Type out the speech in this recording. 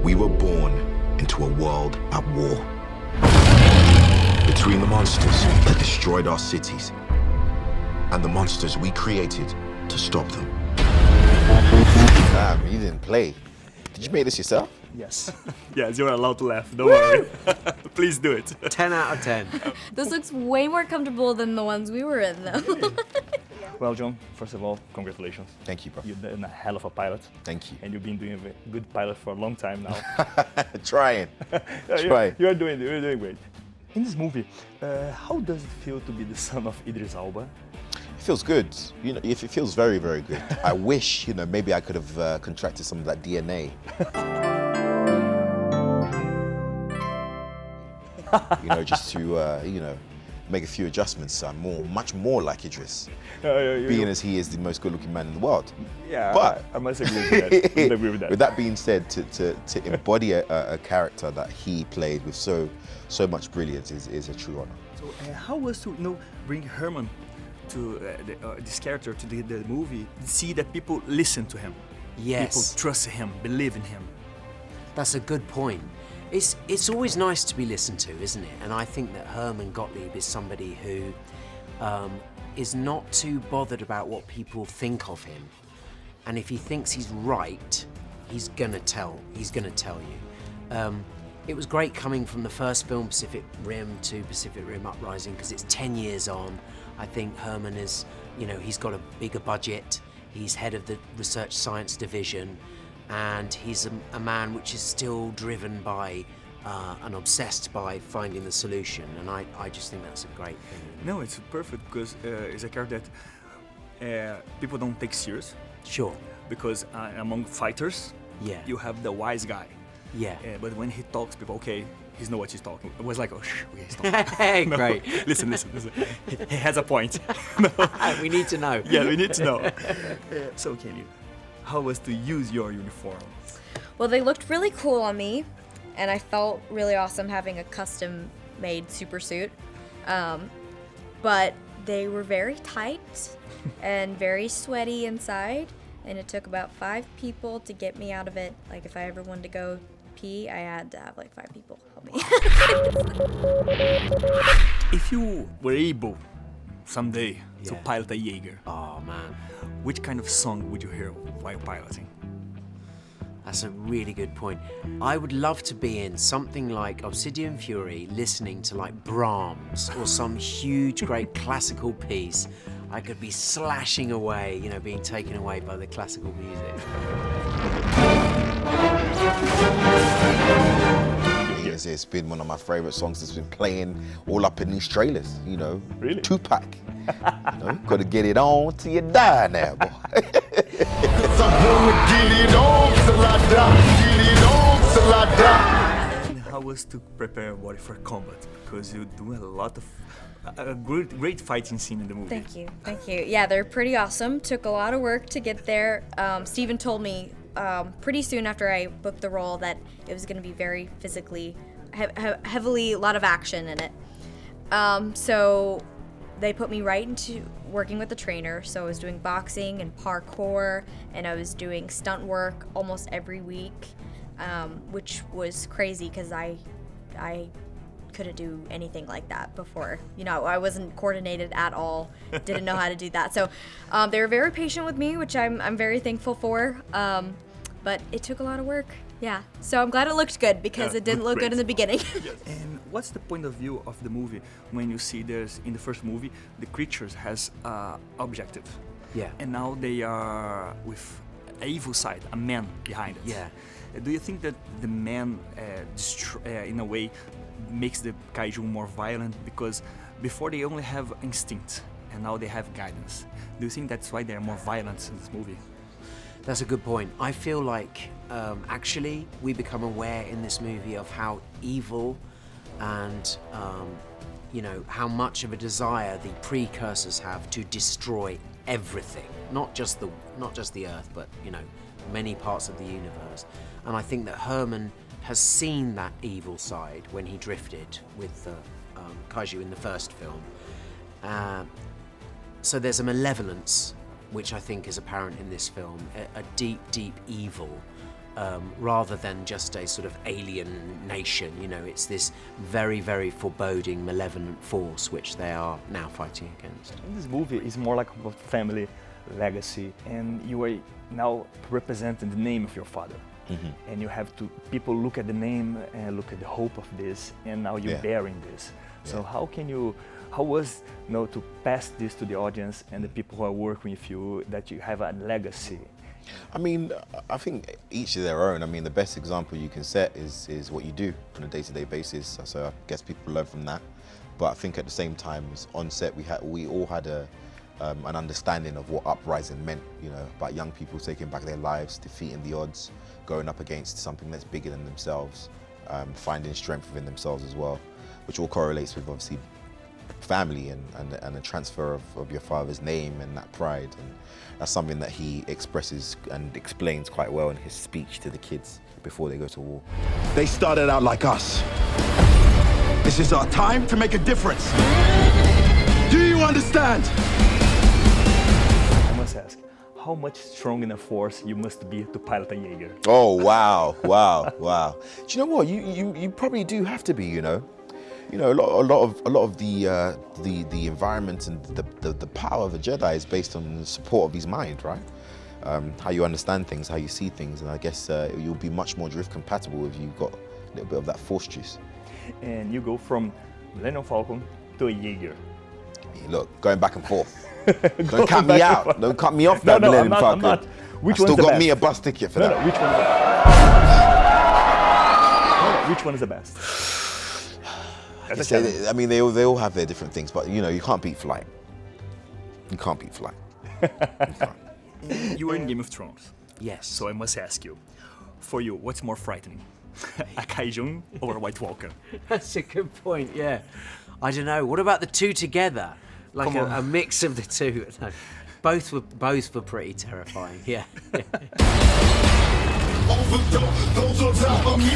We were born into a world at war. Between the monsters that destroyed our cities and the monsters we created to stop them. Damn, you didn't play. Did you make this yourself? Yes. Yes, you're allowed to laugh. Don't worry. Please do it. 10 out of 10. This looks way more comfortable than the ones we were in, though. Well, John, first of all, congratulations. Thank you, bro. You've done a hell of a pilot. Thank you. And you've been doing a good pilot for a long time now. Trying. Trying. You're doing great. In this movie, how does it feel to be the son of Idris Elba? It feels good. You know, it feels very, very good. I wish, you know, maybe I could have contracted some of that DNA. You know, just to, you know, make a few adjustments so I'm much more like Idris, being as he is the most good-looking man in the world. Yeah, but I must agree with that. I agree with that. With that being said, to embody a character that he played with so much brilliance is a true honor. So how was to bring Herman to this character to the movie, see that people listen to him, Yes. people trust him, believe in him. That's a good point. It's always nice to be listened to, isn't it? And I think that Herman Gottlieb is somebody who is not too bothered about what people think of him. And if he thinks he's right, he's gonna tell you. It was great coming from the first film, Pacific Rim, to Pacific Rim Uprising, because it's 10 years on. I think Herman is, you know, he's got a bigger budget. He's head of the Research Science Division. And he's a man which is still driven by and obsessed by finding the solution, and I just think that's a great thing. No, it's perfect because it's a character that people don't take serious. Sure. Because among fighters, Yeah. you have the wise guy. Yeah. But when he talks, people, okay, he knows what he's talking. It was like, oh, shh, okay, stop. Hey, No, great. Listen. He has a point. We need to know. Yeah, we need to know. So, Cailee, how was to use your uniform? Well, they looked really cool on me, and I felt really awesome having a custom-made super suit. But they were very tight and very sweaty inside, and it took about 5 people to get me out of it. Like, if I ever wanted to go pee, I had to have like 5 people help me. If you were able someday to Yeah. pilot a jeager, Oh man, which kind of song would you hear while piloting? that's a really good point. I would love to be in something like Obsidian Fury, listening to like Brahms or some huge, great classical piece. I could be slashing away, you know, being taken away by the classical music. Yes, it's been one of my favorite songs that's been playing all up in these trailers, you know. Really? Tupac. You know, gotta get it on till you die now, boy. And how was to prepare your body for combat? Because you do a lot of great fighting scene in the movie. Thank you. Yeah, they're pretty awesome. Took a lot of work to get there. Steven told me pretty soon after I booked the role that it was going to be very physically, heavily, a lot of action in it. So they put me right into working with the trainer. So I was doing boxing and parkour, and I was doing stunt work almost every week, which was crazy because I couldn't do anything like that before. You know, I wasn't coordinated at all, didn't know how to do that. So they were very patient with me, which I'm very thankful for. But it took a lot of work. Yeah. So I'm glad it looked good because it didn't look good in the beginning. And what's the point of view of the movie when you see there's, in the first movie, the creatures has objective. Yeah. And now they are with an evil side, a man behind it. Yeah. Do you think that the man, in a way, makes the kaiju more violent? Because before they only have instinct, and now they have guidance. Do you think that's why they're more violent in this movie? That's a good point. I feel like actually we become aware in this movie of how evil and you know, how much of a desire the precursors have to destroy everything, not just the Earth, but you know, many parts of the universe. And I think that Herman has seen that evil side when he drifted with the kaiju in the first film. So there's a malevolence which I think is apparent in this film, a deep, deep evil, rather than just a sort of alien nation. You know, it's this very, very foreboding, malevolent force which they are now fighting against. In this movie, it's more like a family legacy, and you are now representing the name of your father. Mm-hmm. And you have to, people look at the name and look at the hope of this, and now you're bearing this. So how was to pass this to the audience and the people who are working with you, that you have a legacy? I mean, I think each of their own. I mean, the best example you can set is what you do on a day-to-day basis. So I guess people learn from that. But I think at the same time, on set, we all had an understanding of what uprising meant, you know, about young people taking back their lives, defeating the odds, going up against something that's bigger than themselves, finding strength within themselves as well, which all correlates with obviously family and the transfer of your father's name and that pride. And that's something that he expresses and explains quite well in his speech to the kids before they go to war. They started out like us. This is our time to make a difference. Do you understand? I must ask, how much strong in a force you must be to pilot a jeager? Oh, wow, wow. Do you know what? You probably do have to be, you know. You know, a lot of the environment and the power of a Jedi is based on the support of his mind, right? How you understand things, how you see things, and I guess you'll be much more drift compatible if you've got a little bit of that force juice. And you go from Millennium Falcon to a jeager. Hey, look, going back and forth. Don't cut me out. Don't cut me off that Millennium Falcon. I'm not. Which I still got me a bus ticket for that. Which one is the best? Which one is the best? I mean, they all have their different things, but you know, you can't beat flight. You can't beat flight. You were in Game of Thrones. Yes. So I must ask you, for you, what's more frightening? A Kaijun or a White Walker? That's a good point, yeah. I don't know. What about the two together? Like a mix of the two? No. Both were pretty terrifying, yeah. Those on top of me.